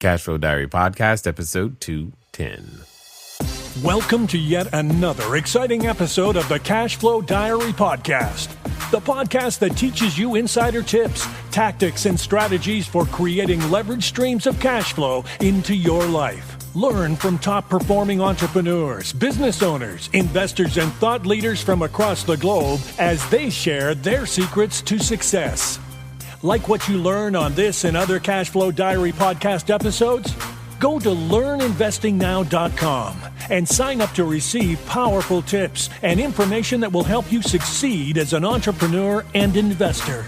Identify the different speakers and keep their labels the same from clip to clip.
Speaker 1: Cashflow Diary Podcast, episode 210.
Speaker 2: Welcome to yet another exciting episode of the Cashflow Diary Podcast, the podcast that teaches you insider tips, tactics, and strategies for creating leverage streams of cash flow into your life. Learn from top-performing entrepreneurs, business owners, investors, and thought leaders from across the globe as they share their secrets to success. Like what you learn on this and other Cashflow Diary podcast episodes? Go to learninvestingnow.com and sign up to receive powerful tips and information that will help you succeed as an entrepreneur and investor.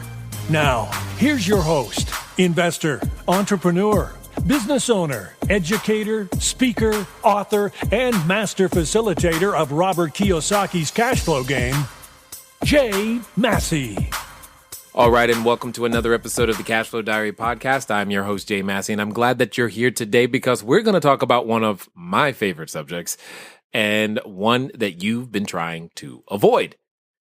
Speaker 2: Now, here's your host, investor, entrepreneur, business owner, educator, speaker, author, and master facilitator of Robert Kiyosaki's cash flow game, Jay Massey.
Speaker 1: All right, and welcome to another episode of the Cashflow Diary Podcast. I'm your host, Jay Massey, and I'm glad that you're here today because we're going to talk about one of my favorite subjects and one that you've been trying to avoid.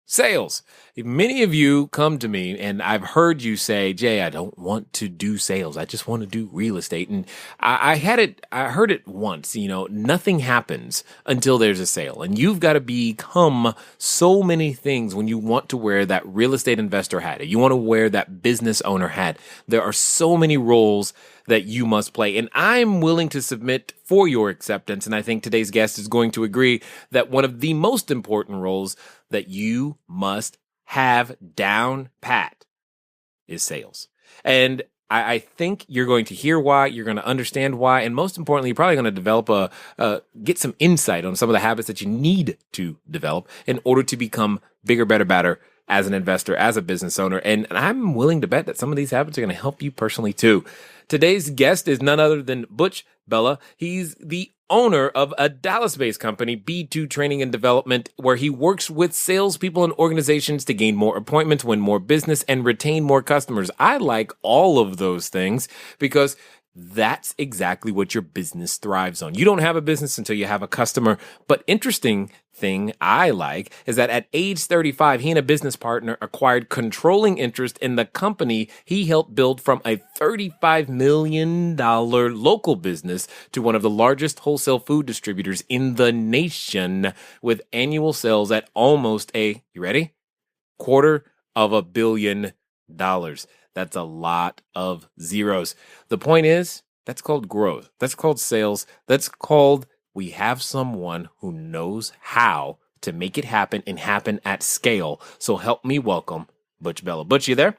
Speaker 1: Sales. Many of you come to me and I've heard you say, Jay, I don't want to do sales. I just want to do real estate. And I heard it once, nothing happens until there's a sale. And you've got to become so many things when you want to wear that real estate investor hat. You want to wear that business owner hat. There are so many roles that you must play. And I'm willing to submit for your acceptance. And I think today's guest is going to agree that one of the most important roles that you must have down pat is sales. And I think you're going to hear why, you're going to understand why, and most importantly, you're probably going to develop get some insight on some of the habits that you need to develop in order to become bigger, better, better as an investor, as a business owner. And I'm willing to bet that some of these habits are going to help you personally too. Today's guest is none other than Butch Bellah. He's the owner of a Dallas-based company, B2 Training and Development, where he works with salespeople and organizations to gain more appointments, win more business, and retain more customers. I like all of those things because that's exactly what your business thrives on. You don't have a business until you have a customer. But interesting thing I like is that at age 35, he and a business partner acquired controlling interest in the company he helped build from a $35 million local business to one of the largest wholesale food distributors in the nation with annual sales at almost you ready? $250 million. That's a lot of zeros. The point is, that's called growth. That's called sales. That's called we have someone who knows how to make it happen and happen at scale. So help me welcome Butch Bellah. Butch, you there?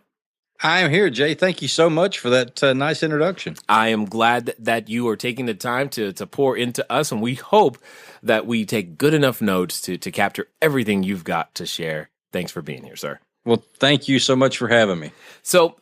Speaker 3: I am here, Jay. Thank you so much for that nice introduction.
Speaker 1: I am glad that you are taking the time to pour into us, and we hope that we take good enough notes to capture everything you've got to share. Thanks for being here, sir.
Speaker 3: Well, thank you so much for having me.
Speaker 1: So,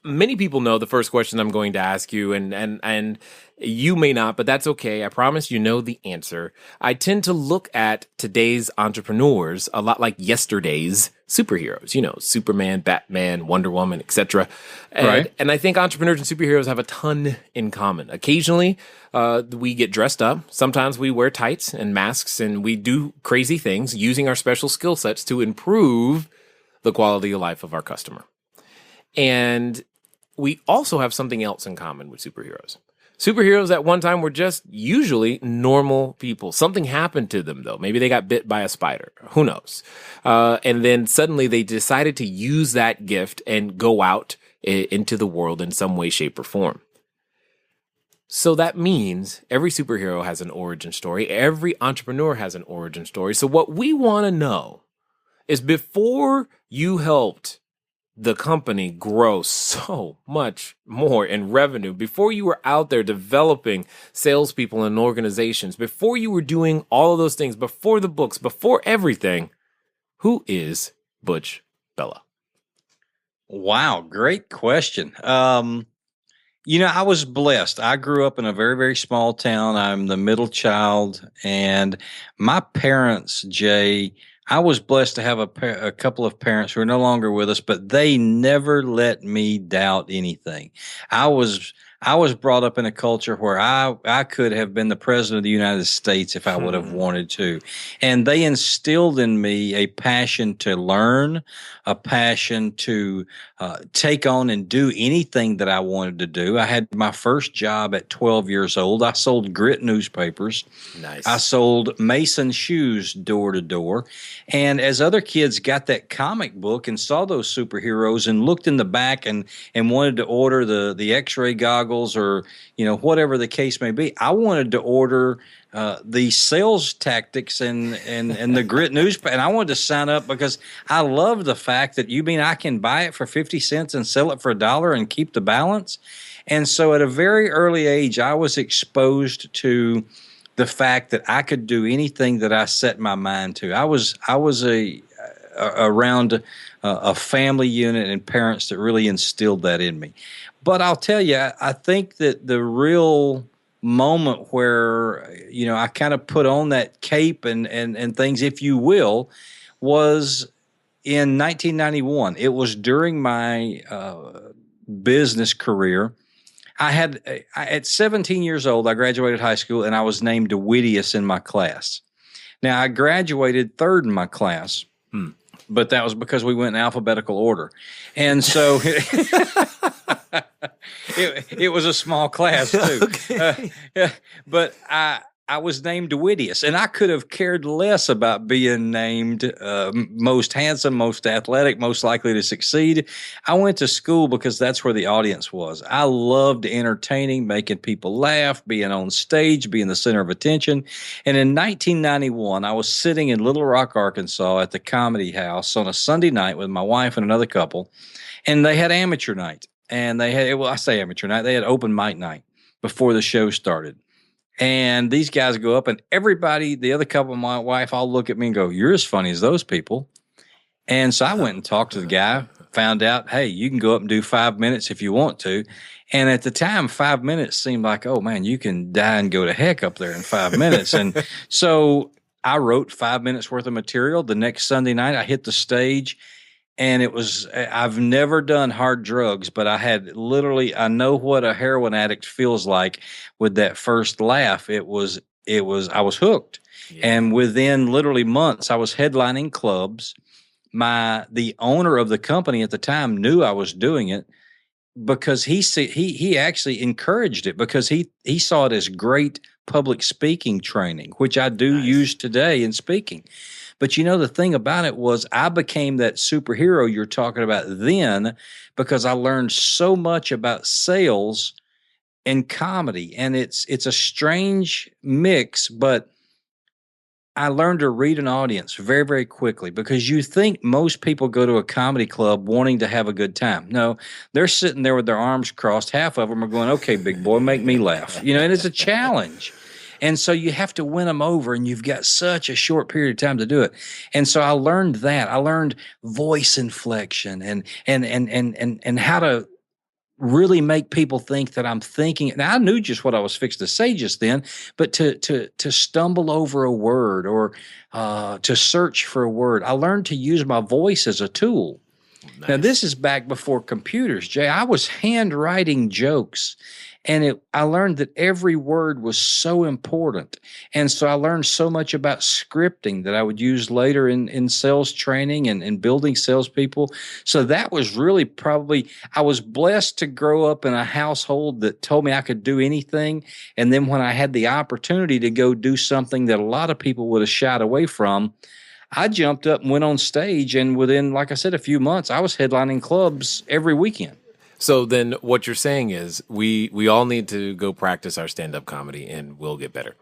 Speaker 1: many people know the first question I'm going to ask you, and you may not, but that's okay. I promise you know the answer. I tend to look at today's entrepreneurs a lot like yesterday's superheroes. Superman, Batman, Wonder Woman, etc.
Speaker 3: Right.
Speaker 1: And I think entrepreneurs and superheroes have a ton in common. Occasionally, we get dressed up. Sometimes we wear tights and masks, and we do crazy things using our special skill sets to improve the quality of life of our customer. And we also have something else in common with superheroes. Superheroes at one time were just usually normal people. Something happened to them, though. Maybe they got bit by a spider. Who knows? And then suddenly they decided to use that gift and go out into the world in some way, shape, or form. So that means every superhero has an origin story. Every entrepreneur has an origin story. So what we want to know is before you helped the company grow so much more in revenue, before you were out there developing salespeople and organizations, before you were doing all of those things, before the books, before everything, who is Butch Bellah?
Speaker 3: Wow, great question. I was blessed. I grew up in a very, very small town. I'm the middle child, and my parents, Jay, I was blessed to have a couple of parents who are no longer with us, but they never let me doubt anything. I was I was brought up in a culture where I could have been the president of the United States if I would have wanted to. And they instilled in me a passion to learn, a passion to take on and do anything that I wanted to do. I had my first job at 12 years old. I sold grit newspapers.
Speaker 1: Nice.
Speaker 3: I sold Mason shoes door to door. And as other kids got that comic book and saw those superheroes and looked in the back and wanted to order the X-ray goggles or, whatever the case may be, I wanted to order the sales tactics and the grit newspaper. And I wanted to sign up because I love the fact that I can buy it for 50 cents and sell it for $1 and keep the balance. And so at a very early age, I was exposed to the fact that I could do anything that I set my mind to. I was around a family unit and parents that really instilled that in me. But I'll tell you, I think that the real moment where, I kind of put on that cape and things, if you will, was in 1991. It was during my business career. At 17 years old, I graduated high school, and I was named the wittiest in my class. Now, I graduated third in my class, but that was because we went in alphabetical order. And so it was a small class, too. Okay. But I was named the wittiest, and I could have cared less about being named most handsome, most athletic, most likely to succeed. I went to school because that's where the audience was. I loved entertaining, making people laugh, being on stage, being the center of attention. And in 1991, I was sitting in Little Rock, Arkansas at the Comedy House on a Sunday night with my wife and another couple, and they had amateur night. And they had, I say amateur night, they had open mic night before the show started. And these guys go up, and everybody, the other couple, my wife, all look at me and go, "You're as funny as those people." And so I went and talked to the guy, found out, hey, you can go up and do 5 minutes if you want to. And at the time, 5 minutes seemed like, oh, man, you can die and go to heck up there in 5 minutes. And so I wrote 5 minutes worth of material. The next Sunday night, I hit the stage. And I've never done hard drugs, but I know what a heroin addict feels like with that first laugh. I was hooked. Yeah. And within literally months, I was headlining clubs. The owner of the company at the time knew I was doing it because he actually encouraged it because he saw it as great public speaking training, which I do use today in speaking. But the thing about it was I became that superhero you're talking about then because I learned so much about sales and comedy. And it's a strange mix, but I learned to read an audience very, very quickly because you think most people go to a comedy club wanting to have a good time. No, they're sitting there with their arms crossed. Half of them are going, "Okay, big boy, make me laugh." And it's a challenge. And so you have to win them over, and you've got such a short period of time to do it. And so I learned that. I learned voice inflection and how to really make people think that I'm thinking. Now, I knew just what I was fixed to say just then, but to stumble over a word or to search for a word, I learned to use my voice as a tool. Nice. Now, this is back before computers, Jay. I was handwriting jokes. And I learned that every word was so important. And so I learned so much about scripting that I would use later in sales training and building salespeople. So that was really I was blessed to grow up in a household that told me I could do anything. And then when I had the opportunity to go do something that a lot of people would have shied away from, I jumped up and went on stage. And within, like I said, a few months, I was headlining clubs every weekend.
Speaker 1: So then what you're saying is we all need to go practice our stand-up comedy and we'll get better.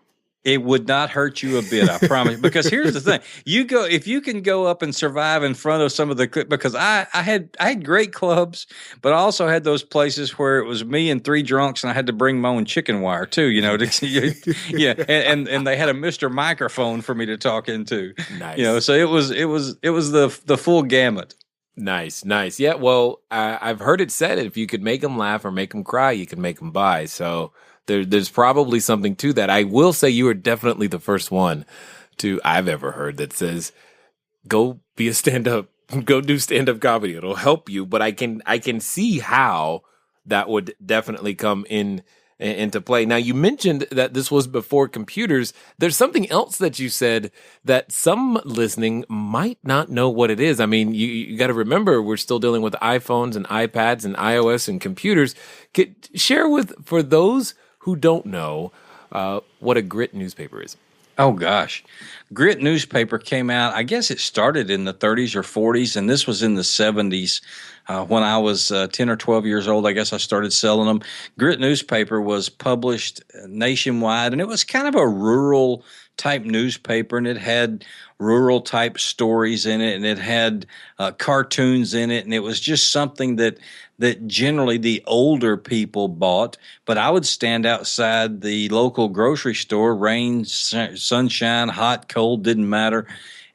Speaker 3: It would not hurt you a bit, I promise. Because here's the thing. If you can go up and survive in front of some of because I had great clubs, but I also had those places where it was me and three drunks and I had to bring my own chicken wire too, yeah. And they had a Mr. Microphone for me to talk into. Nice. So it was the full gamut.
Speaker 1: Nice. Yeah, well, I've heard it said if you could make them laugh or make them cry, you can make them buy. So there's probably something to that. I will say you are definitely the first one I've ever heard that says, go be a stand-up, go do stand-up comedy. It'll help you. But I can see how that would definitely come into play. Now, you mentioned that this was before computers. There's something else that you said that some listening might not know what it is. I mean, you got to remember, we're still dealing with iPhones and iPads and iOS and computers. Share for those who don't know what a grit newspaper is.
Speaker 3: Oh, gosh. Grit newspaper came out, I guess it started in the 30s or 40s, and this was in the 70s. When I was 10 or 12 years old, I guess I started selling them. Grit newspaper was published nationwide, and it was kind of a rural type newspaper, and it had rural type stories in it, and it had cartoons in it, and it was just something that generally the older people bought. But I would stand outside the local grocery store, rain, sunshine, hot, cold, didn't matter,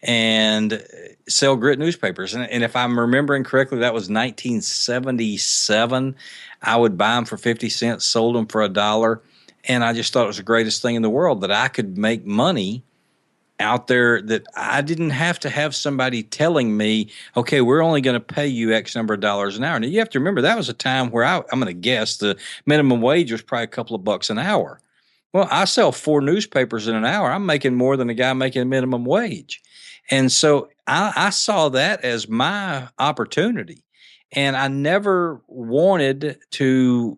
Speaker 3: and sell grit newspapers. And if I'm remembering correctly, that was 1977. I would buy them for 50 cents, sold them for $1. And I just thought it was the greatest thing in the world that I could make money out there, that I didn't have to have somebody telling me, okay, we're only going to pay you X number of dollars an hour. Now, you have to remember, that was a time where I'm going to guess the minimum wage was probably a couple of bucks an hour. Well, I sell 4 newspapers in an hour. I'm making more than a guy making minimum wage. And so I saw that as my opportunity. And I never wanted to,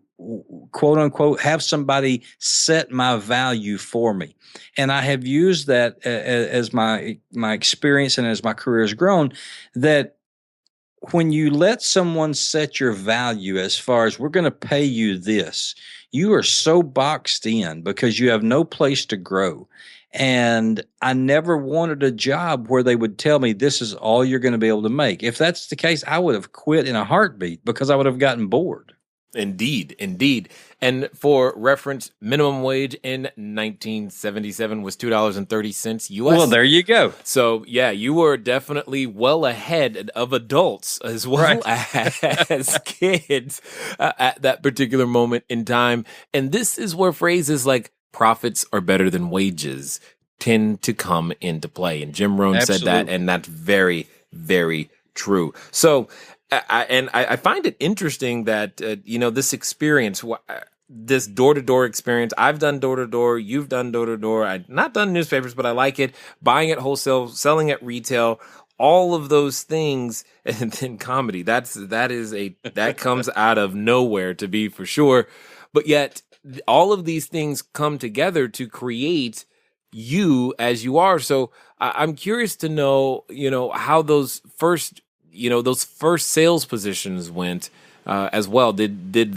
Speaker 3: quote unquote, have somebody set my value for me. And I have used that as my experience and as my career has grown, that when you let someone set your value as far as, we're going to pay you this, you are so boxed in because you have no place to grow. And I never wanted a job where they would tell me this is all you're going to be able to make. If that's the case, I would have quit in a heartbeat because I would have gotten bored.
Speaker 1: Indeed. And for reference, minimum wage in 1977 was $2.30 US.
Speaker 3: Well, there you go.
Speaker 1: So, yeah, you were definitely well ahead of adults as well as kids at that particular moment in time. And this is where phrases like profits are better than wages tend to come into play. And Jim Rohn said that, and that's very, very true. So, I find it interesting that, this experience, this door-to-door experience, I've done door-to-door, you've done door-to-door, I've not done newspapers, but I like it, buying at wholesale, selling at retail, all of those things, and then comedy. That comes out of nowhere, to be for sure. But yet, all of these things come together to create you as you are. So I'm curious to know, how those first sales positions went as well. Did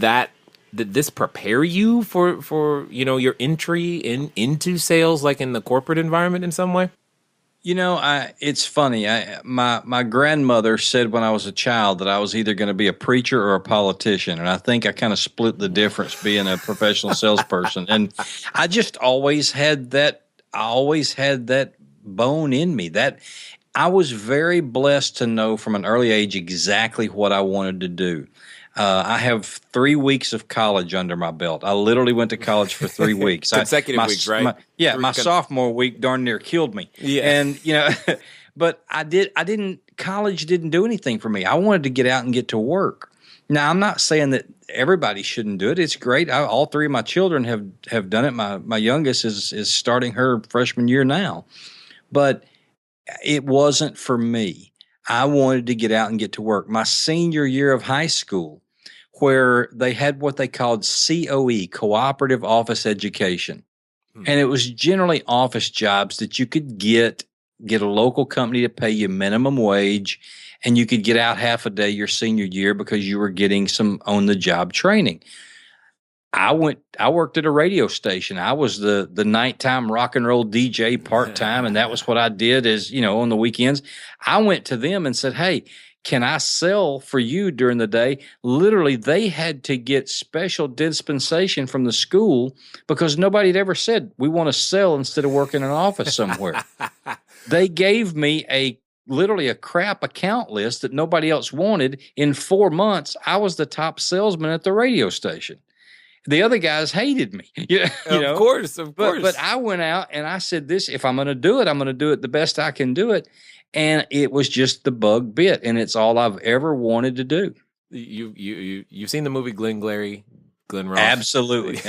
Speaker 1: this prepare you for your entry into sales, like in the corporate environment in some way?
Speaker 3: It's funny. My grandmother said when I was a child that I was either going to be a preacher or a politician, and I think I kind of split the difference being a professional salesperson. And I just always had that. I always had that bone in me. That I was very blessed to know from an early age exactly what I wanted to do. I have 3 weeks of college under my belt. I literally went to college for 3 weeks.
Speaker 1: Consecutive weeks, right?
Speaker 3: My sophomore week darn near killed me.
Speaker 1: Yeah.
Speaker 3: And, but college didn't do anything for me. I wanted to get out and get to work. Now, I'm not saying that everybody shouldn't do it. It's great. All 3 of my children have done it. My youngest is starting her freshman year now. But it wasn't for me. I wanted to get out and get to work. My senior year of high school, where they had what they called COE, Cooperative Office Education. And it was generally office jobs that you could get a local company to pay you minimum wage, and you could get out half a day your senior year because you were getting some on-the-job training. I worked at a radio station. I was the nighttime rock and roll DJ part-time, and that was what I did on the weekends. I went to them and said, hey, can I sell for you during the day? Literally, they had to get special dispensation from the school because nobody had ever said, we want to sell instead of work in an office somewhere. They gave me literally a crap account list that nobody else wanted. In 4 months, I was the top salesman at the radio station. The other guys hated me.
Speaker 1: Of course.
Speaker 3: But I went out and I said, if I'm going to do it, I'm going to do it the best I can do it. And it was just the bug bit. And it's all I've ever wanted to do.
Speaker 1: You've seen the movie Glenn Ross?
Speaker 3: Absolutely.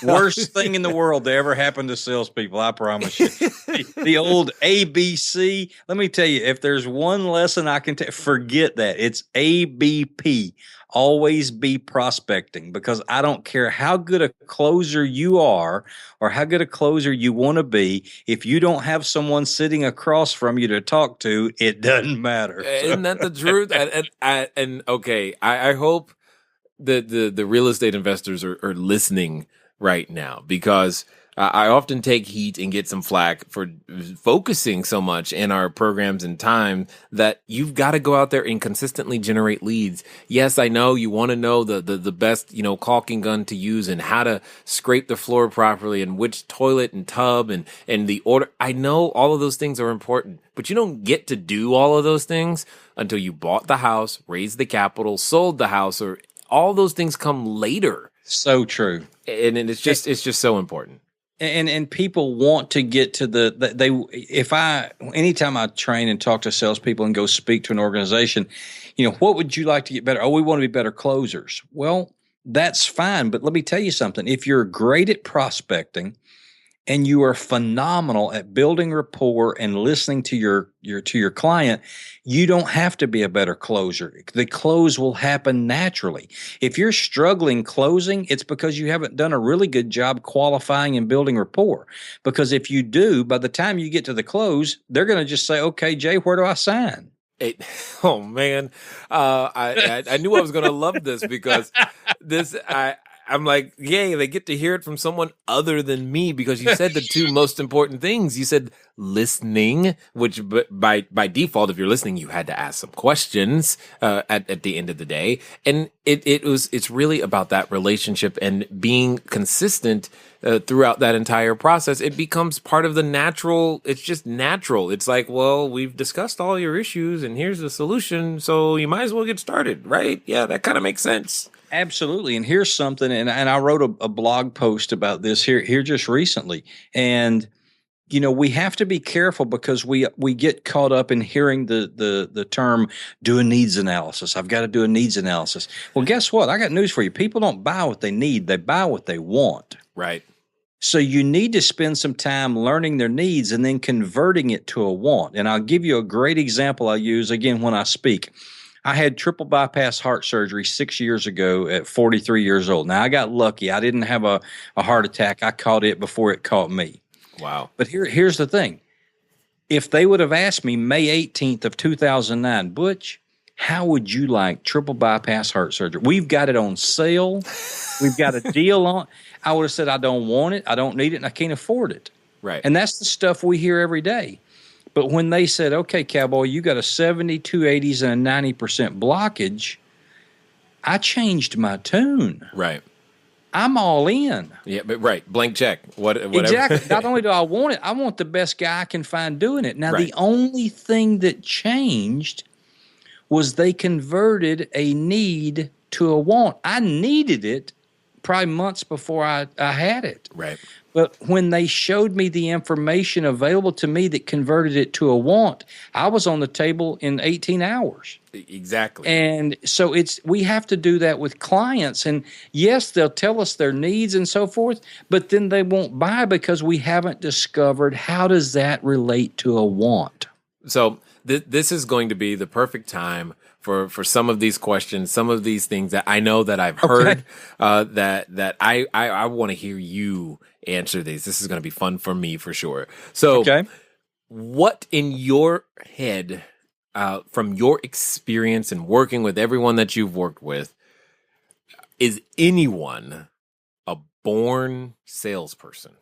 Speaker 3: Worst thing in the world to ever happen to salespeople, I promise you. The old ABC. Let me tell you, if there's one lesson I can forget that. It's ABP. Always be prospecting, because I don't care how good a closer you are or how good a closer you want to be. If you don't have someone sitting across from you to talk to, it doesn't matter.
Speaker 1: Isn't that the truth? I hope the real estate investors are listening right now, because I often take heat and get some flack for focusing so much in our programs and time that you've got to go out there and consistently generate leads. Yes, I know you want to know the best, caulking gun to use and how to scrape the floor properly and which toilet and tub and the order. I know all of those things are important, but you don't get to do all of those things until you bought the house, raised the capital, sold the house, or all those things come later.
Speaker 3: So true.
Speaker 1: And it's just so important.
Speaker 3: And people want to get to anytime I train and talk to salespeople and go speak to an organization, what would you like to get better? Oh, we want to be better closers. Well, that's fine. But let me tell you something. If you're great at prospecting and you are phenomenal at building rapport and listening to your client, you don't have to be a better closer. The close will happen naturally. If you're struggling closing, it's because you haven't done a really good job qualifying and building rapport. Because if you do, by the time you get to the close, they're going to just say, "Okay, Jay, where do I sign?"
Speaker 1: Oh man, I knew I was going to love this, because I'm like, yay, they get to hear it from someone other than me, because you said the two most important things. You said listening, which by default, if you're listening, you had to ask some questions at the end of the day. And it's really about that relationship and being consistent throughout that entire process. It becomes part of the natural. It's just natural. It's like, well, we've discussed all your issues and here's the solution, so you might as well get started, right? Yeah, that kind of makes sense.
Speaker 3: Absolutely. And here's something, and I wrote a blog post about this here just recently. And, we have to be careful, because we get caught up in hearing the term do a needs analysis. I've got to do a needs analysis. Well, guess what? I got news for you. People don't buy what they need. They buy what they want.
Speaker 1: Right.
Speaker 3: So you need to spend some time learning their needs and then converting it to a want. And I'll give you a great example I use, again, when I speak. I had triple bypass heart surgery 6 years ago at 43 years old. Now, I got lucky. I didn't have a heart attack. I caught it before it caught me.
Speaker 1: Wow.
Speaker 3: But here's the thing. If they would have asked me May 18th of 2009, Butch, how would you like triple bypass heart surgery? We've got it on sale. We've got a deal on. I would have said, I don't want it. I don't need it. And I can't afford it.
Speaker 1: Right.
Speaker 3: And that's the stuff we hear every day. But when they said, okay, cowboy, you got a 70, 280s, and a 90% blockage, I changed my tune.
Speaker 1: Right.
Speaker 3: I'm all in.
Speaker 1: Yeah, but right. Blank check. Whatever.
Speaker 3: Exactly. Not only do I want it, I want the best guy I can find doing it. Now,
Speaker 1: right.
Speaker 3: The only thing that changed was they converted a need to a want. I needed it probably months before I had it.
Speaker 1: Right.
Speaker 3: But when they showed me the information available to me that converted it to a want, I was on the table in 18 hours.
Speaker 1: Exactly.
Speaker 3: And so we have to do that with clients. And yes, they'll tell us their needs and so forth, but then they won't buy because we haven't discovered how does that relate to a want.
Speaker 1: So this is going to be the perfect time for some of these questions, some of these things that I know that I've heard, that I want to hear you answer these. This is going to be fun for me for sure. So what in your head, from your experience and working with everyone that you've worked with, is anyone a born salesperson?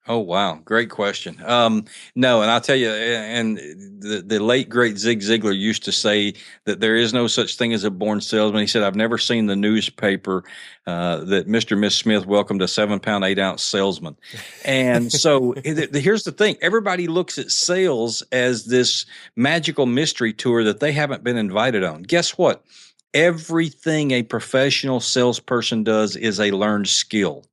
Speaker 3: Oh, wow. Great question. No, and I'll tell you, and the late, great Zig Ziglar used to say that there is no such thing as a born salesman. He said, I've never seen the newspaper that Mr. and Miss Smith welcomed a 7-pound, 8-ounce salesman. And so here's the thing. Everybody looks at sales as this magical mystery tour that they haven't been invited on. Guess what? Everything a professional salesperson does is a learned skill.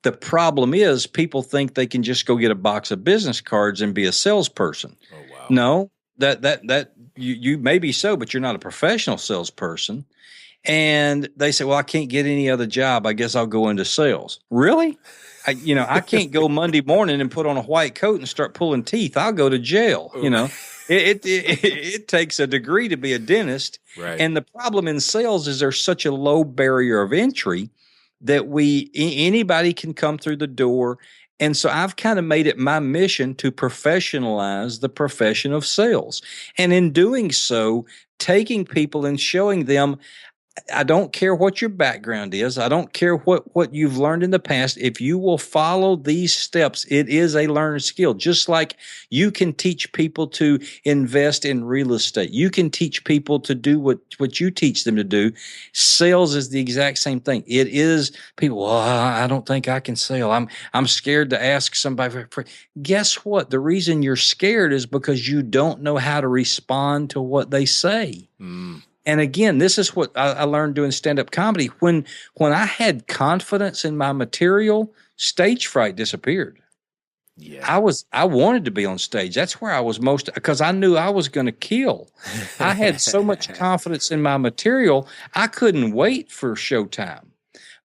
Speaker 3: The problem is people think they can just go get a box of business cards and be a salesperson.
Speaker 1: Oh, wow.
Speaker 3: No, that you may be so, but you're not a professional salesperson. And they say, well, I can't get any other job. I guess I'll go into sales. Really? I can't go Monday morning and put on a white coat and start pulling teeth. I'll go to jail. It takes a degree to be a dentist.
Speaker 1: Right.
Speaker 3: And the problem in sales is there's such a low barrier of entry that anybody can come through the door. And so I've kind of made it my mission to professionalize the profession of sales. And in doing so, taking people and showing them, I don't care what your background is. I don't care what you've learned in the past. If you will follow these steps, it is a learned skill. Just like you can teach people to invest in real estate. You can teach people to do what you teach them to do. Sales is the exact same thing. It is people, well, I don't think I can sell. I'm scared to ask somebody for. Guess what? The reason you're scared is because you don't know how to respond to what they say. And again, this is what I learned doing stand-up comedy. When I had confidence in my material, stage fright disappeared.
Speaker 1: Yeah.
Speaker 3: I wanted to be on stage. That's where I was most, because I knew I was going to kill. I had so much confidence in my material, I couldn't wait for showtime.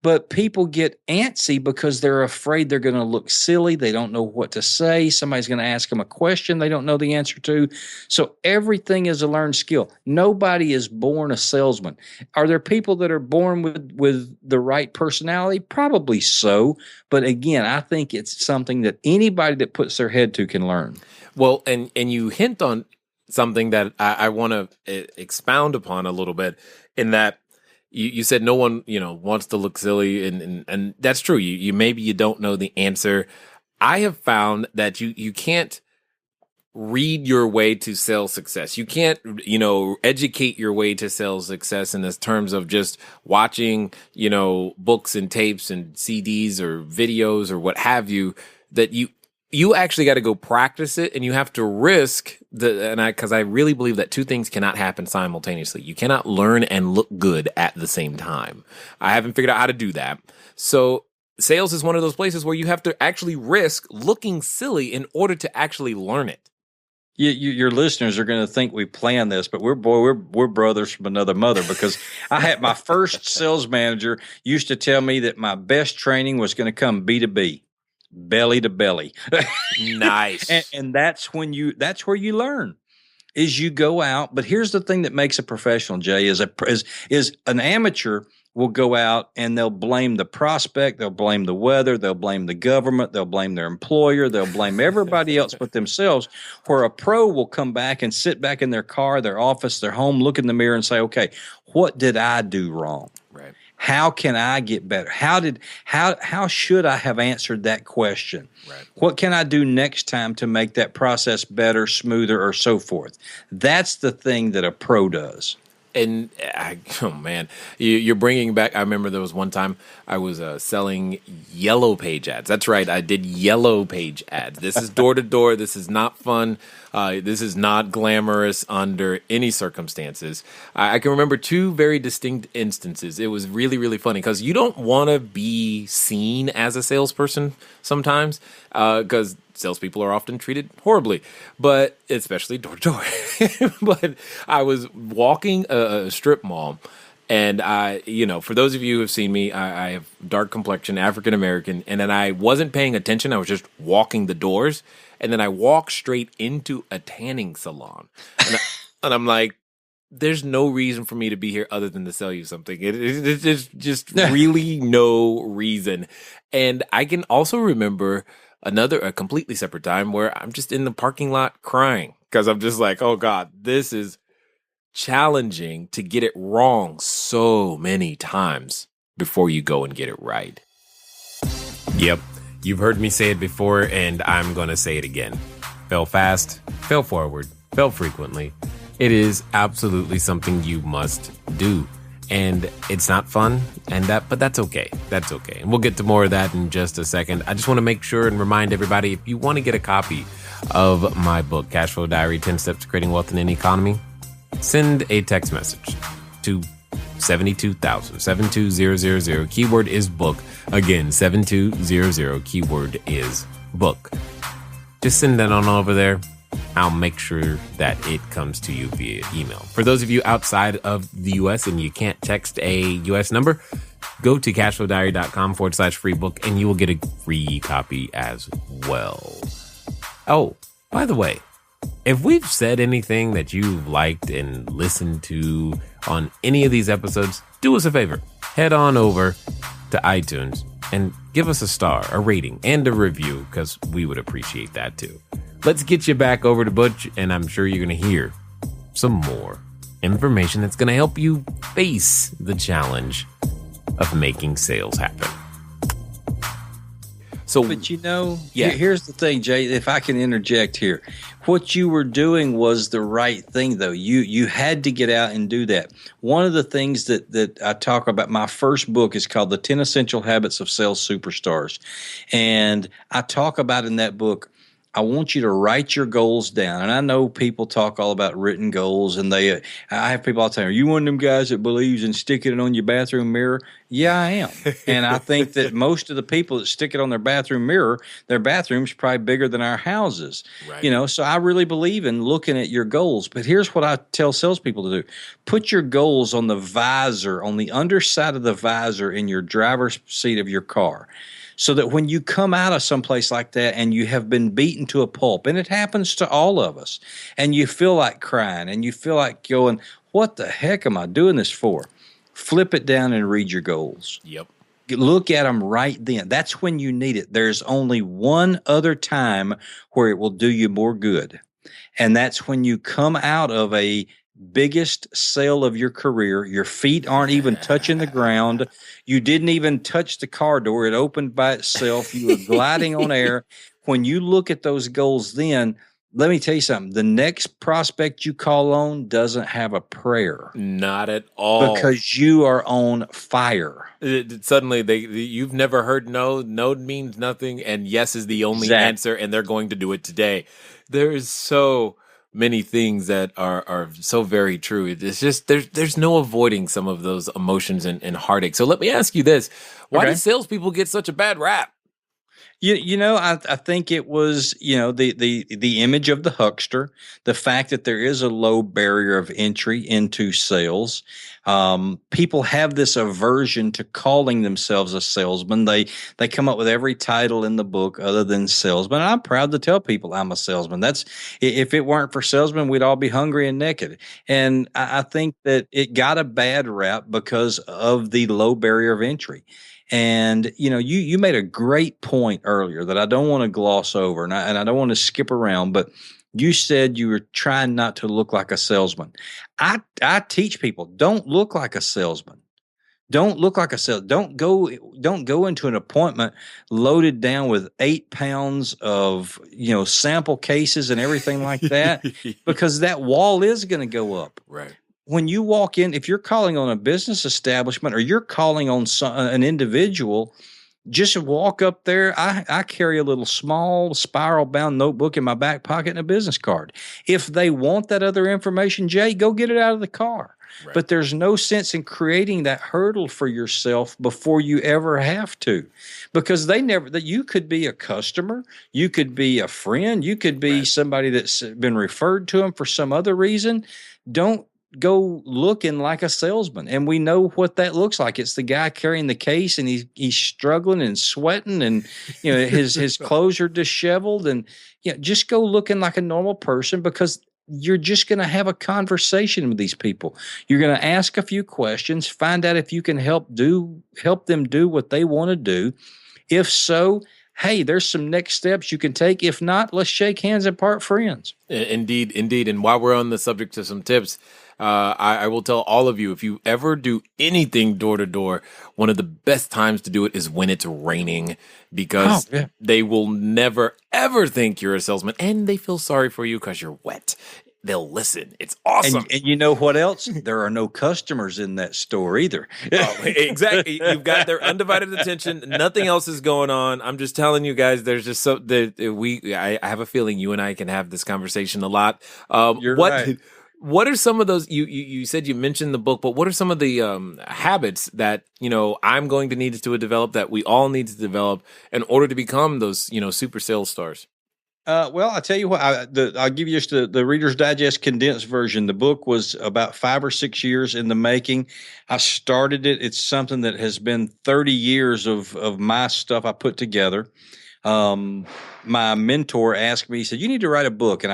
Speaker 3: But people get antsy because they're afraid they're going to look silly. They don't know what to say. Somebody's going to ask them a question they don't know the answer to. So everything is a learned skill. Nobody is born a salesman. Are there people that are born with the right personality? Probably so. But again, I think it's something that anybody that puts their head to can learn.
Speaker 1: Well, and you hint on something that I want to expound upon a little bit, in that you said no one, wants to look silly, and that's true. You maybe you don't know the answer. I have found that you can't read your way to sales success. You can't, educate your way to sales success in this terms of just watching, books and tapes and CDs or videos or what have you, that you actually got to go practice it, and you have to risk because I really believe that two things cannot happen simultaneously. You cannot learn and look good at the same time. I haven't figured out how to do that. So sales is one of those places where you have to actually risk looking silly in order to actually learn it.
Speaker 3: Your listeners are going to think we planned this, but we're brothers from another mother, because I had my first sales manager used to tell me that my best training was going to come B2B. Belly to belly.
Speaker 1: Nice.
Speaker 3: and that's where you learn, is you go out. But here's the thing that makes a professional, Jay, is an amateur will go out and they'll blame the prospect, they'll blame the weather, they'll blame the government, they'll blame their employer, they'll blame everybody else but themselves, where a pro will come back and sit back in their car, their office, their home, look in the mirror and say, okay, what did I do wrong?
Speaker 1: Right.
Speaker 3: How can I get better? How should I have answered that question?
Speaker 1: Right.
Speaker 3: What can I do next time to make that process better, smoother, or so forth? That's the thing that a pro does.
Speaker 1: And oh man, you're bringing back. I remember there was one time I was selling yellow page ads. That's right, I did yellow page ads. This is door to door. This is not fun. This is not glamorous under any circumstances. I can remember two very distinct instances. It was really, really funny because you don't want to be seen as a salesperson sometimes, because salespeople are often treated horribly, but especially door to door. But I was walking a strip mall, and for those of you who have seen me, I have dark complexion, African American, and then I wasn't paying attention. I was just walking the doors, and then I walked straight into a tanning salon, and I'm like, there's no reason for me to be here other than to sell you something. It's just really no reason. And I can also remember a completely separate time where I'm just in the parking lot crying because I'm just like, oh God, this is challenging to get it wrong so many times before you go and get it right. Yep, you've heard me say it before, and I'm going to say it again. Fail fast, fail forward, fail frequently. It is absolutely something you must do. And it's not fun, but that's okay. That's okay. And we'll get to more of that in just a second. I just want to make sure and remind everybody, if you want to get a copy of my book, Cashflow Diary, 10 Steps to Creating Wealth in Any Economy, send a text message to 72,000, 72000. Keyword is book. Again, 7200. Keyword is book. Just send that on over there. I'll make sure that it comes to you via email. For those of you outside of the US and you can't text a US number, go to cashflowdiary.com/free book and you will get a free copy as well. Oh, by the way, if we've said anything that you've liked and listened to on any of these episodes, do us a favor. Head on over to iTunes and give us a star, a rating, and a review, because we would appreciate that too. Let's get you back over to Butch, and I'm sure you're going to hear some more information that's going to help you face the challenge of making sales happen.
Speaker 3: But here's the thing, Jay, if I can interject here. What you were doing was the right thing, though. You had to get out and do that. One of the things that I talk about, my first book is called The 10 Essential Habits of Sales Superstars. And I talk about in that book, I want you to write your goals down. And I know people talk all about written goals, and I have people all the time, are you one of them guys that believes in sticking it on your bathroom mirror? Yeah, I am. And I think that most of the people that stick it on their bathroom mirror, their bathroom's probably bigger than our houses. Right. So I really believe in looking at your goals. But here's what I tell salespeople to do. Put your goals on the visor, on the underside of the visor in your driver's seat of your car. So that when you come out of someplace like that and you have been beaten to a pulp, and it happens to all of us, and you feel like crying and you feel like going, what the heck am I doing this for? Flip it down and read your goals.
Speaker 1: Yep.
Speaker 3: Look at them right then. That's when you need it. There's only one other time where it will do you more good. And that's when you come out of a biggest sale of your career. Your feet aren't even touching the ground. You didn't even touch the car door. It opened by itself. You were gliding on air. When you look at those goals then, let me tell you something. The next prospect you call on doesn't have a prayer.
Speaker 1: Not at all.
Speaker 3: Because you are on fire.
Speaker 1: Suddenly, you've never heard no. No means nothing, and yes is the only answer, and they're going to do it today. There is so many things that are so very true. It's just there's no avoiding some of those emotions and heartache. So let me ask you this: why do salespeople get such a bad rap?
Speaker 3: I think it was, the image of the huckster, the fact that there is a low barrier of entry into sales. People have this aversion to calling themselves a salesman. They come up with every title in the book other than salesman. And I'm proud to tell people I'm a salesman. If it weren't for salesmen, we'd all be hungry and naked. And I think that it got a bad rap because of the low barrier of entry. And, you made a great point earlier that I don't want to gloss over, and I don't want to skip around, but you said you were trying not to look like a salesman. I teach people, don't look like a salesman. Don't look like a salesman. Don't go into an appointment loaded down with 8 pounds of, sample cases and everything like that, because that wall is going to go up.
Speaker 1: Right.
Speaker 3: When you walk in, if you're calling on a business establishment or you're calling on an individual, just walk up there. I carry a little small spiral-bound notebook in my back pocket and a business card. If they want that other information, Jay, go get it out of the car. Right. But there's no sense in creating that hurdle for yourself before you ever have to, because you could be a customer, you could be a friend, you could be somebody that's been referred to them for some other reason. Don't go looking like a salesman. And we know what that looks like. It's the guy carrying the case and he's struggling and sweating and his clothes are disheveled, and just go looking like a normal person, because you're just going to have a conversation with these people. You're going to ask a few questions, find out if you can help them do what they want to do. If so, hey, there's some next steps you can take. If not, let's shake hands and part friends.
Speaker 1: Indeed. And while we're on the subject of some tips, I will tell all of you, if you ever do anything door to door, one of the best times to do it is when it's raining, because they will never, ever think you're a salesman, and they feel sorry for you because you're wet. They'll listen. It's awesome.
Speaker 3: And you know what else? There are no customers in that store either.
Speaker 1: Exactly. You've got their undivided attention. Nothing else is going on. I'm just telling you guys, there's just I have a feeling you and I can have this conversation a lot.
Speaker 3: You're right.
Speaker 1: What are some of those, you said you mentioned the book, but what are some of the habits that, I'm going to need to develop, that we all need to develop in order to become those, super sales stars?
Speaker 3: Well, I tell you what, I'll give you just the Reader's Digest condensed version. The book was about 5 or 6 years in the making. I started it. It's something that has been 30 years of my stuff I put together. My mentor asked me, he said, you need to write a book. And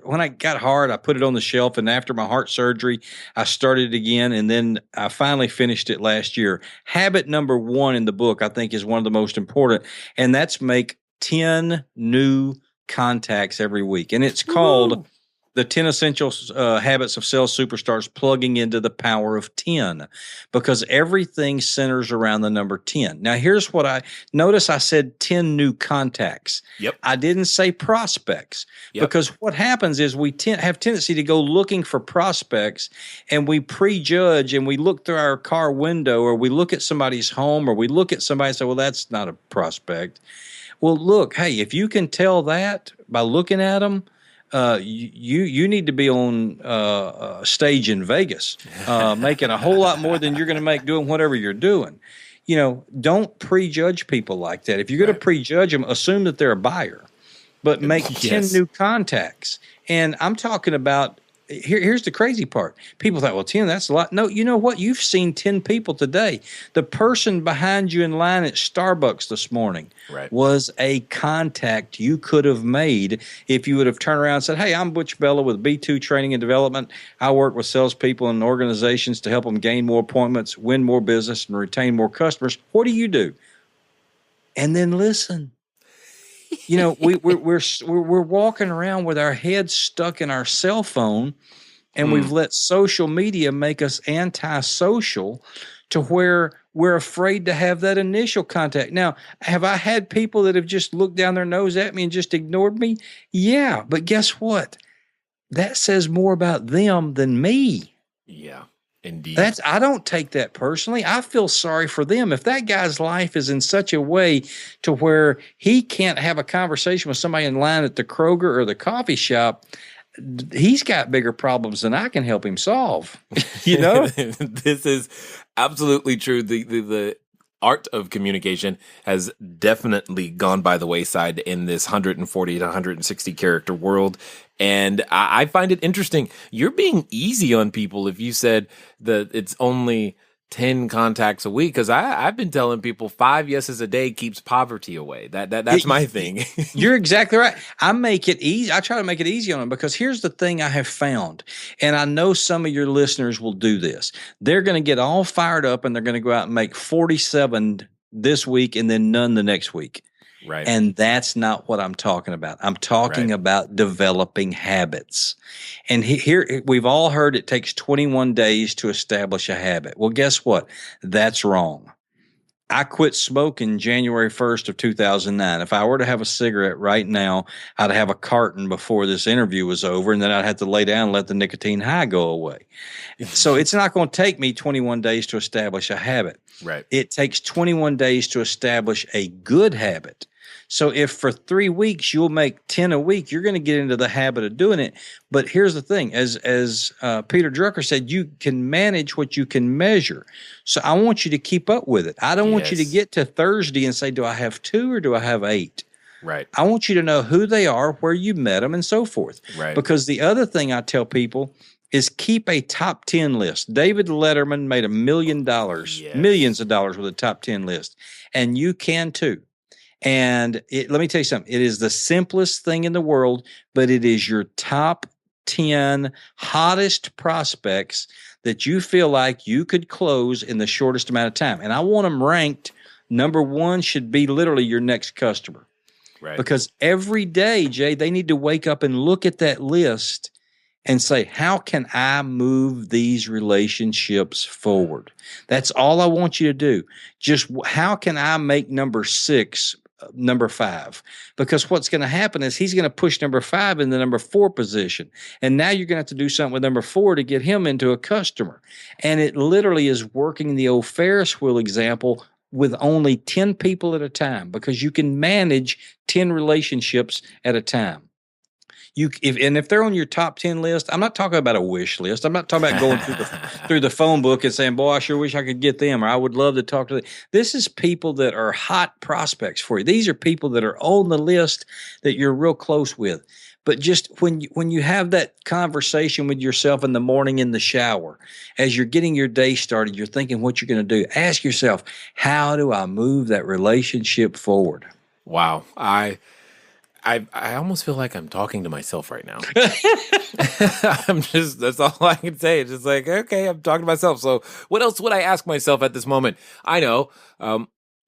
Speaker 3: when I got hard, I put it on the shelf. And after my heart surgery, I started it again. And then I finally finished it last year. Habit number 1 in the book, I think, is one of the most important. And that's make 10 new contacts every week. And it's called The 10 Essential Habits of Sales Superstars, Plugging into the Power of 10, because everything centers around the number 10. Now, here's what I said 10 new contacts.
Speaker 1: Yep.
Speaker 3: I didn't say prospects, because what happens is we have tendency to go looking for prospects, and we prejudge, and we look through our car window, or we look at somebody's home, or we look at somebody and say, well, that's not a prospect. Well, look, hey, if you can tell that by looking at them, you need to be on stage in Vegas, making a whole lot more than you're going to make doing whatever you're doing. Don't prejudge people like that. If you're going to prejudge them, assume that they're a buyer, but make 10 new contacts. And I'm talking about, here's the crazy part. People thought, well, 10, that's a lot. No, you know what? You've seen 10 people today. The person behind you in line at Starbucks this morning was a contact you could have made if you would have turned around and said, hey, I'm Butch Bellah with B2 Training and Development. I work with salespeople and organizations to help them gain more appointments, win more business, and retain more customers. What do you do? And then listen. We're walking around with our heads stuck in our cell phone, and we've let social media make us antisocial to where we're afraid to have that initial contact. Now, have I had people that have just looked down their nose at me and just ignored me? Yeah, but guess what? That says more about them than me.
Speaker 1: Yeah. Indeed.
Speaker 3: I don't take that personally. I feel sorry for them. If that guy's life is in such a way to where he can't have a conversation with somebody in line at the Kroger or the coffee shop, he's got bigger problems than I can help him solve.
Speaker 1: This is absolutely true. The art of communication has definitely gone by the wayside in this 140 to 160 character world. And I find it interesting. You're being easy on people if you said that it's only 10 contacts a week, because I've been telling people 5 yeses a day keeps poverty away. That's my thing.
Speaker 3: You're exactly right. I make it easy. I try to make it easy on them, because here's the thing I have found, and I know some of your listeners will do this. They're going to get all fired up, and they're going to go out and make 47 this week and then none the next week.
Speaker 1: Right.
Speaker 3: And that's not what I'm talking about. I'm talking about developing habits. And here we've all heard it takes 21 days to establish a habit. Well, guess what? That's wrong. I quit smoking January 1st of 2009. If I were to have a cigarette right now, I'd have a carton before this interview was over, and then I'd have to lay down and let the nicotine high go away. So it's not going to take me 21 days to establish a habit.
Speaker 1: Right.
Speaker 3: It takes 21 days to establish a good habit. So if for 3 weeks you'll make 10 a week, you're going to get into the habit of doing it. But here's the thing. As Peter Drucker said, you can manage what you can measure. So I want you to keep up with it. I don't want you to get to Thursday and say, do I have 2 or do I have 8?
Speaker 1: Right.
Speaker 3: I want you to know who they are, where you met them, and so forth.
Speaker 1: Right.
Speaker 3: Because the other thing I tell people is keep a top 10 list. David Letterman made $1 million, millions of dollars with a top 10 list. And you can too. And let me tell you something. It is the simplest thing in the world, but it is your top 10 hottest prospects that you feel like you could close in the shortest amount of time. And I want them ranked. Number 1 should be literally your next customer.
Speaker 1: Right.
Speaker 3: Because every day, Jay, they need to wake up and look at that list and say, how can I move these relationships forward? That's all I want you to do. Just how can I make number 6 number 5? Because what's going to happen is he's going to push number 5 in the number 4 position. And now you're going to have to do something with number 4 to get him into a customer. And it literally is working the old Ferris wheel example with only 10 people at a time, because you can manage 10 relationships at a time. If they're on your top 10 list, I'm not talking about a wish list. I'm not talking about going through the phone book and saying, boy, I sure wish I could get them, or I would love to talk to them. This is people that are hot prospects for you. These are people that are on the list that you're real close with. But just when you have that conversation with yourself in the morning in the shower, as you're getting your day started, you're thinking what you're going to do. Ask yourself, how do I move that relationship forward?
Speaker 1: Wow. I almost feel like I'm talking to myself right now. That's all I can say. It's just like, okay, I'm talking to myself. So what else would I ask myself at this moment? I know.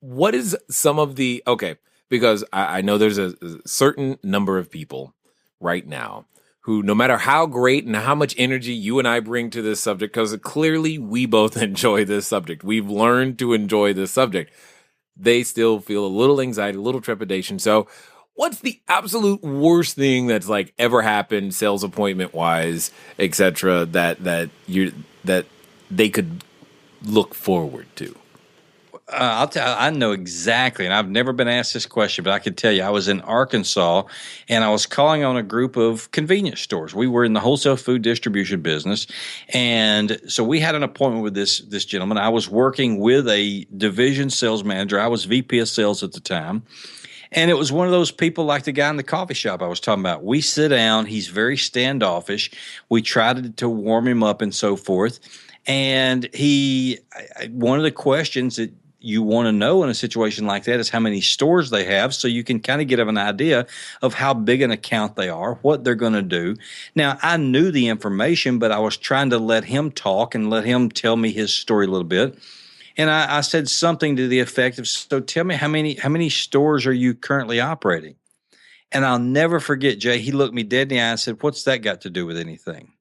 Speaker 1: What is some of because I know there's a certain number of people right now who, no matter how great and how much energy you and I bring to this subject, because clearly we both enjoy this subject. We've learned to enjoy this subject. They still feel a little anxiety, a little trepidation. So what's the absolute worst thing that's like ever happened, sales appointment wise, etc., that they could look forward to?
Speaker 3: I'll tell you, I know exactly, and I've never been asked this question, but I can tell you, I was in Arkansas, and I was calling on a group of convenience stores. We were in the wholesale food distribution business, and so we had an appointment with this gentleman. I was working with a division sales manager. I was VP of sales at the time. And it was one of those people like the guy in the coffee shop I was talking about. We sit down. He's very standoffish. We try to warm him up and so forth. And one of the questions that you want to know in a situation like that is how many stores they have, so you can kind of get an idea of how big an account they are, what they're going to do. Now, I knew the information, but I was trying to let him talk and let him tell me his story a little bit. And I said something to the effect of, so tell me how many stores are you currently operating? And I'll never forget, Jay, he looked me dead in the eye and said, what's that got to do with anything?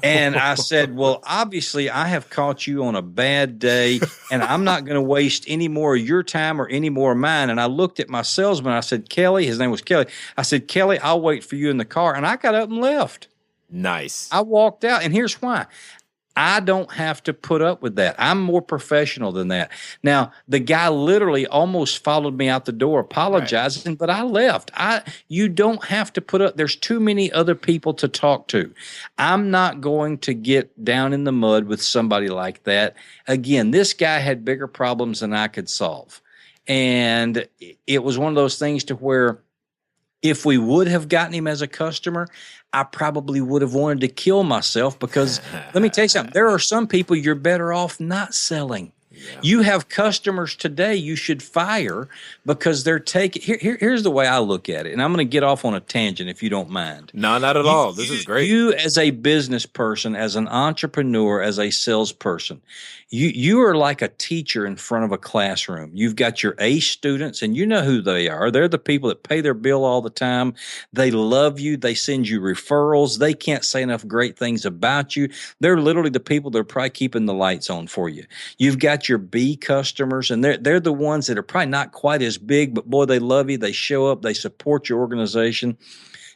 Speaker 3: And I said, well, obviously I have caught you on a bad day, and I'm not going to waste any more of your time or any more of mine. And I looked at my salesman. I said, Kelly, his name was Kelly. I said, Kelly, I'll wait for you in the car. And I got up and left.
Speaker 1: Nice.
Speaker 3: I walked out, and here's why. I don't have to put up with that. I'm more professional than that. Now, the guy literally almost followed me out the door apologizing, right, but I left. You don't have to put up. There's too many other people to talk to. I'm not going to get down in the mud with somebody like that. Again, this guy had bigger problems than I could solve. And it was one of those things to where if we would have gotten him as a customer, I probably would have wanted to kill myself, because let me tell you something. There are some people you're better off not selling. Yeah. You have customers today you should fire because they're taking. Here's the way I look at it, and I'm going to get off on a tangent if you don't mind.
Speaker 1: No, not at all. This is great.
Speaker 3: You as a business person, as an entrepreneur, as a salesperson, you are like a teacher in front of a classroom. You've got your A students, and you know who they are. They're the people that pay their bill all the time. They love you. They send you referrals. They can't say enough great things about you. They're literally the people that are probably keeping the lights on for you. You've got your B customers, and they're the ones that are probably not quite as big, but boy, they love you. They show up. They support your organization.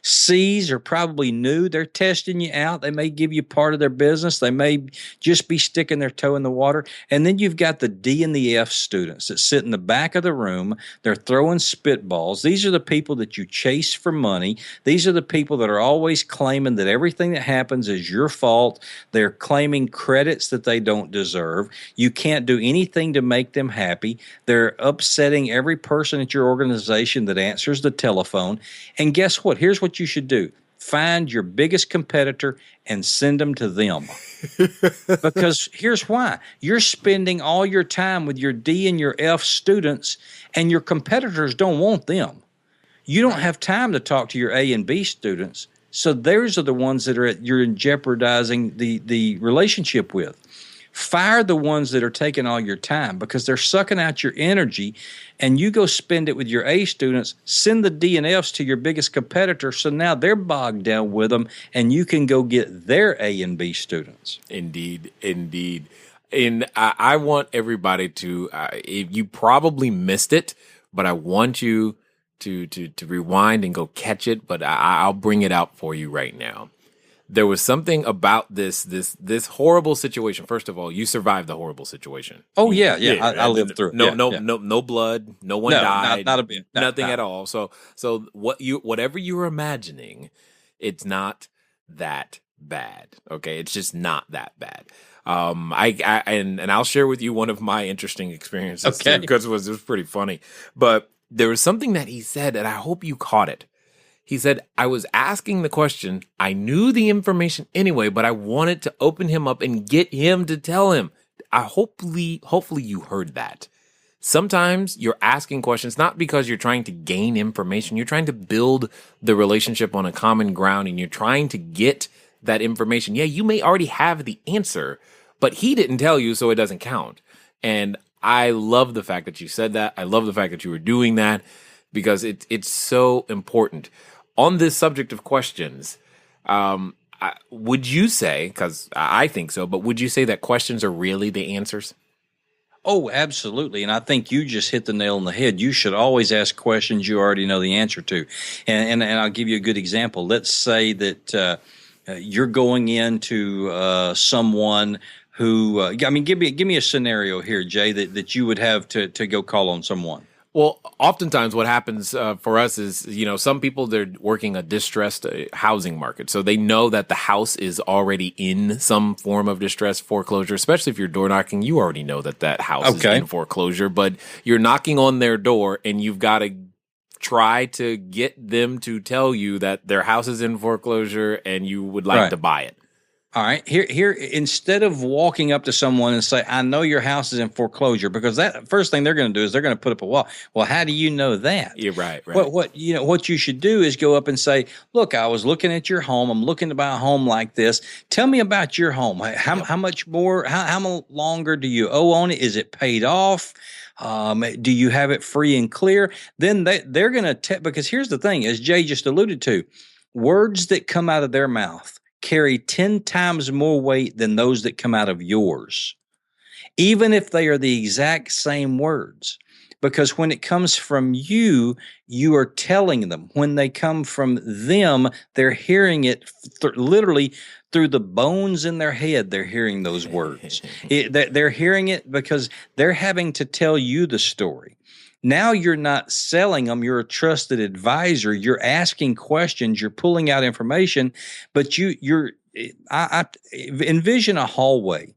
Speaker 3: C's are probably new. They're testing you out. They may give you part of their business. They may just be sticking their toe in the water. And then you've got the D and the F students that sit in the back of the room. They're throwing spitballs. These are the people that you chase for money. These are the people that are always claiming that everything that happens is your fault. They're claiming credits that they don't deserve. You can't do anything to make them happy. They're upsetting every person at your organization that answers the telephone. And guess what? Here's what you should do. Find your biggest competitor and send them to them. Because here's why. You're spending all your time with your D and your F students, and your competitors don't want them. You don't have time to talk to your A and B students. So those are the ones that you're jeopardizing the relationship with. Fire the ones that are taking all your time, because they're sucking out your energy, and you go spend it with your A students. Send the D and Fs to your biggest competitor, so now they're bogged down with them, and you can go get their A and B students.
Speaker 1: Indeed. And I want everybody to, you probably missed it, but I want you to rewind and go catch it, but I'll bring it out for you right now. there was something about this horrible situation. First of all, you survived the horrible situation.
Speaker 3: Oh yeah. I lived through it.
Speaker 1: No blood, no one died,
Speaker 3: not a bit,
Speaker 1: nothing at all. So whatever you were imagining, it's not that bad. Okay, it's just not that bad. And I'll share with you one of my interesting experiences too, because it was pretty funny. But there was something that he said, and I hope you caught it. He said, I was asking the question. I knew the information anyway, but I wanted to open him up and get him to tell him. Hopefully you heard that. Sometimes you're asking questions not because you're trying to gain information. You're trying to build the relationship on a common ground, and you're trying to get that information. Yeah, you may already have the answer, but he didn't tell you, so it doesn't count. And I love the fact that you said that. I love the fact that you were doing that, because it's so important. On this subject of questions, would you say, because I think so, but would you say that questions are really the answers?
Speaker 3: Oh, absolutely. And I think you just hit the nail on the head. You should always ask questions you already know the answer to. And I'll give you a good example. Let's say that you're going into someone who, give me a scenario here, Jay, that you would have to go call on someone.
Speaker 1: Well, oftentimes what happens for us is, some people, they're working a distressed housing market. So they know that the house is already in some form of distress, foreclosure, especially if you're door knocking. You already know that house is in foreclosure, but you're knocking on their door and you've got to try to get them to tell you that their house is in foreclosure and you would like to buy it.
Speaker 3: All right. Here, instead of walking up to someone and say, I know your house is in foreclosure, because that first thing they're going to do is they're going to put up a wall. Well, how do you know that?
Speaker 1: You're right.
Speaker 3: What you should do is go up and say, look, I was looking at your home. I'm looking to buy a home like this. Tell me about your home. How much more, how longer do you owe on it? Is it paid off? Do you have it free and clear? Then they're going to, because here's the thing, as Jay just alluded to, words that come out of their mouth carry 10 times more weight than those that come out of yours, even if they are the exact same words. Because when it comes from you, you are telling them. When they come from them, they're hearing it literally through the bones in their head. They're hearing those words. They're hearing it because they're having to tell you the story. Now you're not selling them. You're a trusted advisor. You're asking questions. You're pulling out information, but I envision a hallway,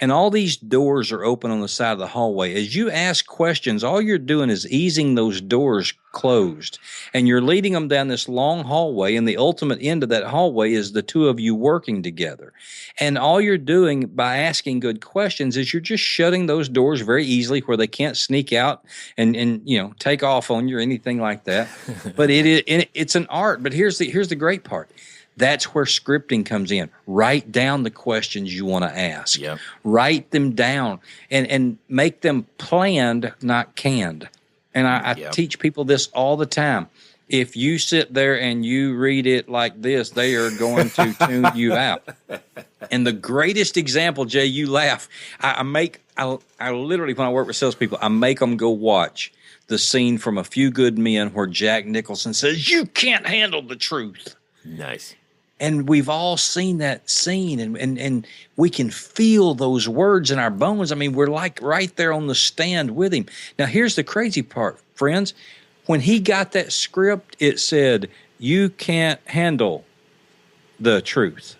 Speaker 3: and all these doors are open on the side of the hallway. As you ask questions, all you're doing is easing those doors closed, and you're leading them down this long hallway, and the ultimate end of that hallway is the two of you working together. And all you're doing by asking good questions is you're just shutting those doors very easily where they can't sneak out and take off on you or anything like that. But it's an art. But here's the great part. That's where scripting comes in. Write down the questions you want to ask.
Speaker 1: Yep.
Speaker 3: Write them down and make them planned, not canned. And I teach people this all the time. If you sit there and you read it like this, they are going to tune you out. And the greatest example, Jay, you laugh. I literally, when I work with salespeople, I make them go watch the scene from A Few Good Men where Jack Nicholson says, "You can't handle the truth."
Speaker 1: Nice.
Speaker 3: And we've all seen that scene, and we can feel those words in our bones. I mean, we're like right there on the stand with him. Now, here's the crazy part, friends. When he got that script, it said, "You can't handle the truth."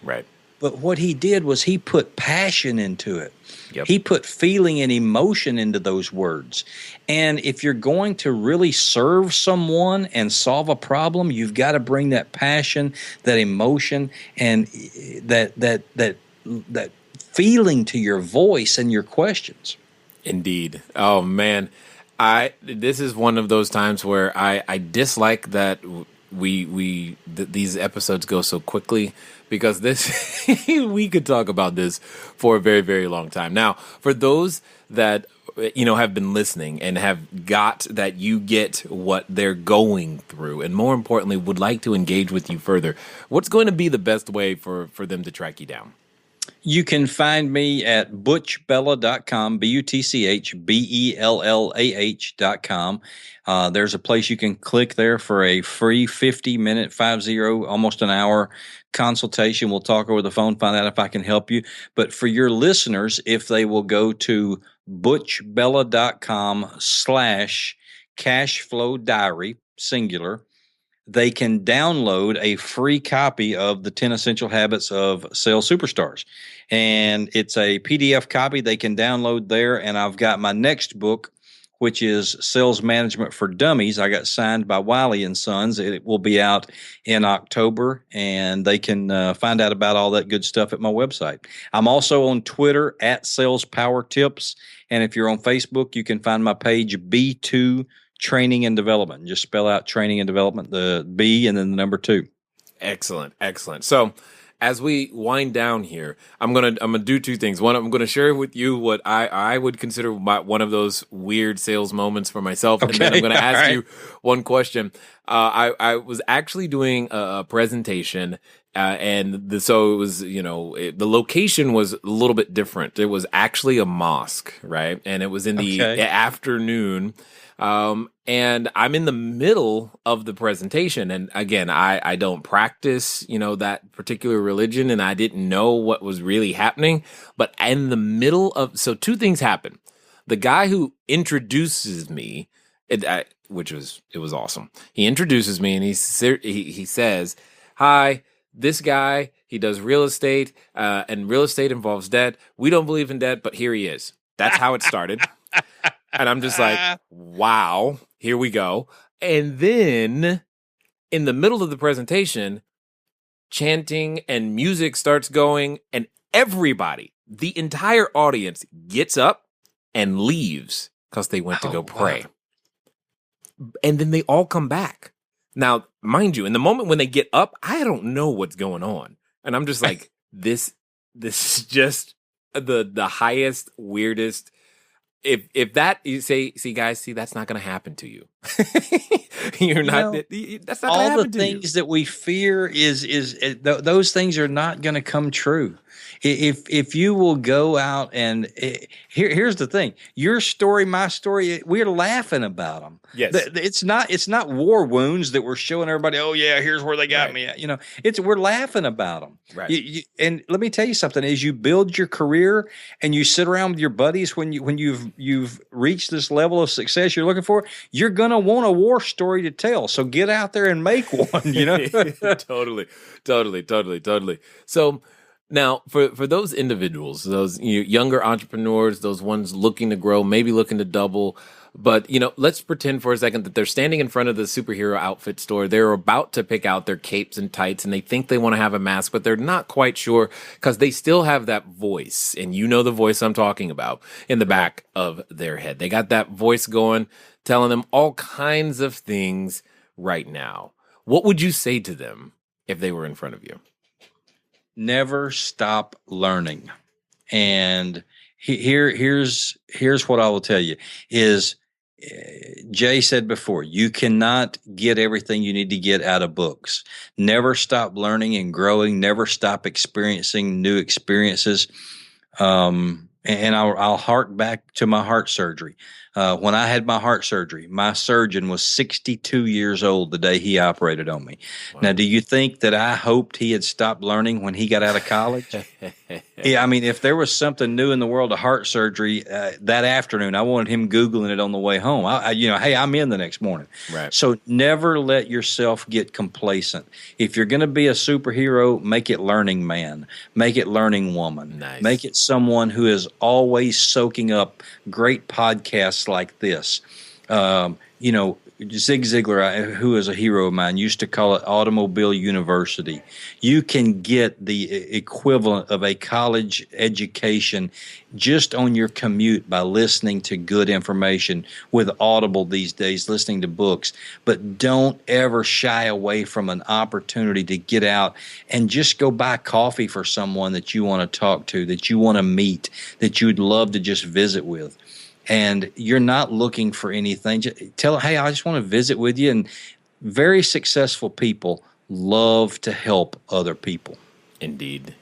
Speaker 1: Right.
Speaker 3: But what he did was he put passion into it.
Speaker 1: Yep.
Speaker 3: He put feeling and emotion into those words. And if you're going to really serve someone and solve a problem, you've got to bring that passion, that emotion, and that feeling to your voice and your questions.
Speaker 1: Indeed. Oh man, this is one of those times where I dislike that these episodes go so quickly, because this we could talk about this for a very, very long time. Now, for those that have been listening and have got that you get what they're going through, and more importantly, would like to engage with you further, what's going to be the best way for them to track you down?
Speaker 3: You can find me at butchbellah.com, BUTCHBELLAH.com. There's a place you can click there for a free 50-minute, almost an hour consultation. We'll talk over the phone, find out if I can help you. But for your listeners, if they will go to butchbellah.com/cashflow diary, singular, they can download a free copy of the 10 Essential Habits of Sales Superstars. And it's a PDF copy they can download there. And I've got my next book, which is Sales Management for Dummies. I got signed by Wiley and Sons. It will be out in October, and they can find out about all that good stuff at my website. I'm also on Twitter at Sales Power Tips. And if you're on Facebook, you can find my page B2 Training and Development. Just spell out Training and Development, the B and then the number 2.
Speaker 1: Excellent. So as we wind down here, I'm gonna do two things. One, I'm gonna share with you what I would consider one of those weird sales moments for myself, and then I'm gonna ask you one question. I was actually doing a presentation, so it was, the location was a little bit different. It was actually a mosque, right? And it was in the afternoon. And I'm in the middle of the presentation. And again, I don't practice, that particular religion, and I didn't know what was really happening. But in the middle so two things happen. The guy who introduces me, it was awesome. He introduces me and he says, "Hi, this guy, he does real estate, and real estate involves debt. We don't believe in debt, but here he is." That's how it started. And I'm just like, wow, here we go. And then in the middle of the presentation, chanting and music starts going, and everybody, the entire audience, gets up and leaves because they went to go pray. Wow. And then they all come back. Now, mind you, in the moment when they get up, I don't know what's going on. And I'm just like, this is just the highest, weirdest. If that, you say, guys, that's not going to happen to you. You're not. That's not going to happen to you.
Speaker 3: All the things that we fear is those things are not going to come true. If you will go out and here's the thing, your story, my story, we're laughing about them.
Speaker 1: Yes,
Speaker 3: it's not war wounds that we're showing everybody. Oh yeah, here's where they got me at. We're laughing about them.
Speaker 1: Right.
Speaker 3: And let me tell you something: as you build your career and you sit around with your buddies, when you've reached this level of success you're looking for, you're gonna want a war story to tell. So get out there and make one.
Speaker 1: Totally. So. Now, for those individuals, those younger entrepreneurs, those ones looking to grow, maybe looking to double, but let's pretend for a second that they're standing in front of the superhero outfit store. They're about to pick out their capes and tights, and they think they want to have a mask, but they're not quite sure because they still have that voice, and the voice I'm talking about, in the back of their head. They got that voice going, telling them all kinds of things right now. What would you say to them if they were in front of you?
Speaker 3: Never stop learning. And here's what I will tell you is, Jay said before, you cannot get everything you need to get out of books. Never stop learning and growing. Never stop experiencing new experiences. And I'll hark back to my heart surgery. When I had my heart surgery, my surgeon was 62 years old the day he operated on me. Wow. Now, do you think that I hoped he had stopped learning when he got out of college? Yeah, I mean, if there was something new in the world of heart surgery that afternoon, I wanted him Googling it on the way home. Hey, I'm in the next morning.
Speaker 1: Right.
Speaker 3: So never let yourself get complacent. If you're going to be a superhero, make it learning man. Make it learning woman.
Speaker 1: Nice.
Speaker 3: Make it someone who is always soaking up great podcasts like this. Zig Ziglar, who is a hero of mine, used to call it Automobile University. You can get the equivalent of a college education just on your commute by listening to good information with Audible these days, listening to books. But don't ever shy away from an opportunity to get out and just go buy coffee for someone that you want to talk to, that you want to meet, that you'd love to just visit with. And you're not looking for anything. Just tell them, hey, I just want to visit with you. And very successful people love to help other people.
Speaker 1: Indeed.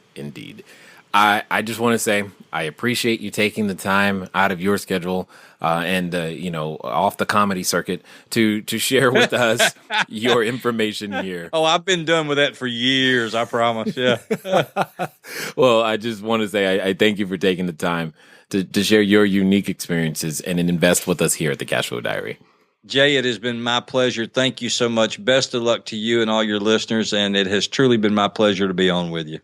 Speaker 1: I just want to say I appreciate you taking the time out of your schedule and off the comedy circuit to share with us your information here.
Speaker 3: Oh, I've been done with that for years, I promise. Yeah.
Speaker 1: Well, I just want to say I thank you for taking the time to share your unique experiences and invest with us here at the Cashflow Diary.
Speaker 3: Jay, it has been my pleasure. Thank you so much. Best of luck to you and all your listeners, and it has truly been my pleasure to be on with you.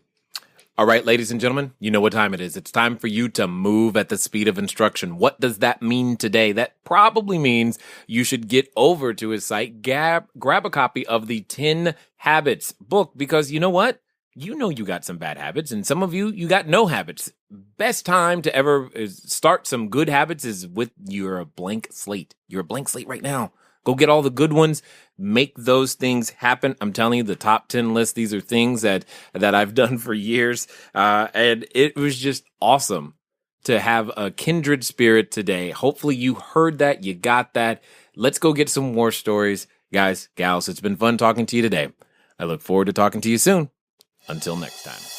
Speaker 1: All right, ladies and gentlemen, you know what time it is. It's time for you to move at the speed of instruction. What does that mean today? That probably means you should get over to his site, grab a copy of the 10 Habits book, because you know what? You know you got some bad habits, and some of you got no habits. Best time to ever start some good habits is with your blank slate. You're a blank slate right now. Go get all the good ones. Make those things happen. I'm telling you, the top 10 list, these are things that I've done for years. And it was just awesome to have a kindred spirit today. Hopefully you heard that. You got that. Let's go get some more stories. Guys, gals, it's been fun talking to you today. I look forward to talking to you soon. Until next time.